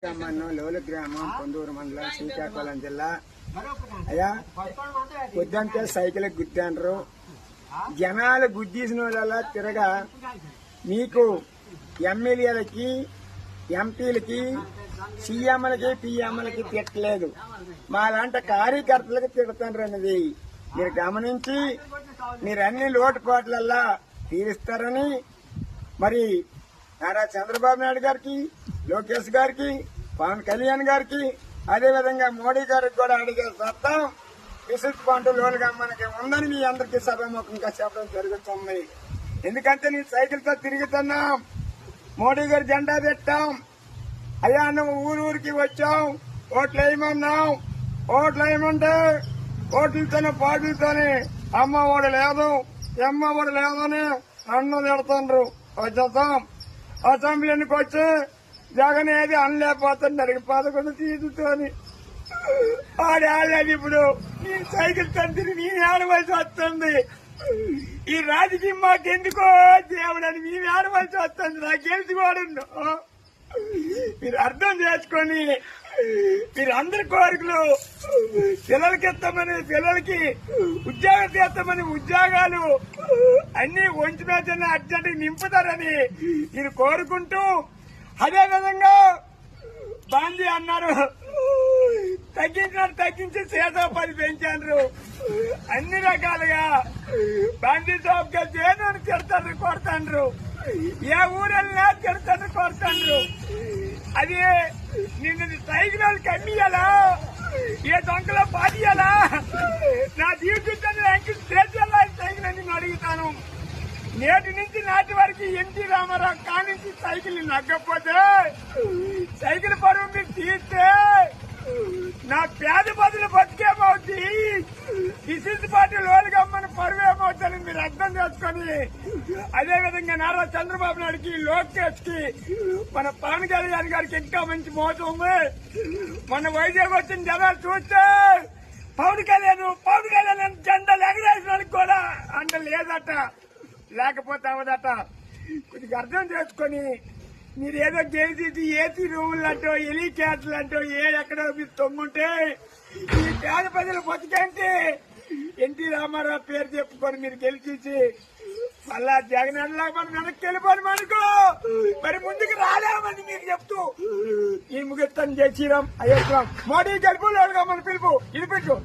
లోలు గ్రామం పొందూరు మండలం శ్రీకాకుళం జిల్లా. అయ్యా పొద్దంటే సైకిల్ గుద్దాండ్రు, జనాలు గుద్దీసిన వాళ్ళ తిరగా మీకు ఎమ్మెల్యేలకి ఎంపీలకి సీఎంలకి పిఎంలకి తిట్టలేదు, మా లాంటి కార్యకర్తలకు తిడతాండ్రు అన్నది మీరు గమనించి మీరు అన్ని లోటుపాట్లల్లా తీరుస్తారని మరి నారా చంద్రబాబు నాయుడు గారికి, లోకేష్ గారికి, పవన్ కళ్యాణ్ గారికి, అదేవిధంగా మోడీ గారికి కూడా అడిగే సత్తా విసుత్ పంటలోలుగా మనకి ఉందని మీ అందరికీ సభాముఖంగా చెప్పడం జరుగుతుంది. ఎందుకంటే నీ సైకిల్తో తిరుగుతున్నాం, మోడీ గారు జెండా పెట్టాం, అయ్యా నువ్వు ఊరికి వచ్చాం, ఓట్లు వేయమన్నాం, ఓట్లు వేయమంటే ఓట్లతోనే పాటలతోనే అమ్మ ఓడి లేదు ఎమ్మ ఓడి లేదని అన్నం తిడుతుండ్రు. వచ్చేస్తాం అసెంబ్లీకి వచ్చి జగన్ ఏది అనలేకపోతున్నారు 11 సీట్లతోని ఆడేళ్ళని. ఇప్పుడు నేను సైకిల్ తండ్రి నేను ఆడవలసి వస్తుంది. ఈ రాజకీయం మాకెందుకో దేవుడని మేము ఆడవలసి వస్తుంది. నాకు గెలిచివాడు మీరు అర్థం చేసుకొని మీరు అందరి కోరికలు పిల్లలకి ఇస్తామని పిల్లలకి ఉద్యోగం చేస్తామని ఉద్యోగాలు అన్ని వంచిన అర్జెంట్ నింపుతారని మీరు కోరుకుంటూ, అదేవిధంగా బాంధీ అన్నారు తగ్గించి సేదో 10 పెంచారు. అన్ని రకాలుగా బాంధీ షాప్ గా జైలు తిడతారు కొడతాండ్రు, ఏ ఊరెళ్ళినా తిడతారు కొడతాండ్రు. అది నిన్ను సైకిల్ వాళ్ళకి అమ్మియాలా, ఏ దొంగలో పాటియాలా, నా జీవితాన్ని అంకితం చేసేలా సైకిల్ అని నేను అడుగుతాను. నేటి నుంచి నాటి వరకు ఎన్టీ రామారావు కానించి సైకిల్ నగ్గకపోతే సైకిల్ పరువు మీరు తీస్తే నా పేద బదులు బతికేమవుతుంది, విశిష్ట పార్టీ లోలుగమ్మని పరువు ఏమవుతుందని మీరు అర్థం చేసుకొని, అదేవిధంగా నారా చంద్రబాబు నాయుడుకి, లోకేష్ కి, మన పవన్ కళ్యాణ్ గారికి ఇంకా మంచి మోసం ఉంది. మన వైజాగ్ వచ్చిన జనాలు చూస్తే పవన్ కళ్యాణ్ జెండాలు ఎగరేసిన వాళ్ళకి కూడా అండ లేదట, లేకపోతే అవదట. కొద్దిగా అర్థం చేసుకొని మీరు ఏదో గెలిచి ఏసీ రూములు అంటో హెలికాప్టర్లు అంటో ఎక్కడో మీరు తొమ్ముంటే ఈ పేద ప్రజలు బతికంటే ఎన్టీ రామారావు పేరు చెప్పుకొని మీరు గెలిచి మళ్ళా జగన్ మనం వెనక్కి వెళ్ళిపోను అనుకో మరి ముందుకు రాలేమని మీరు చెప్తూ ఈ ముగిస్తాను. జై శ్రీరామ్, అయ్యో మోడీ గెలుపు లోడుగా మన పిలుపు ఇది పెట్టు.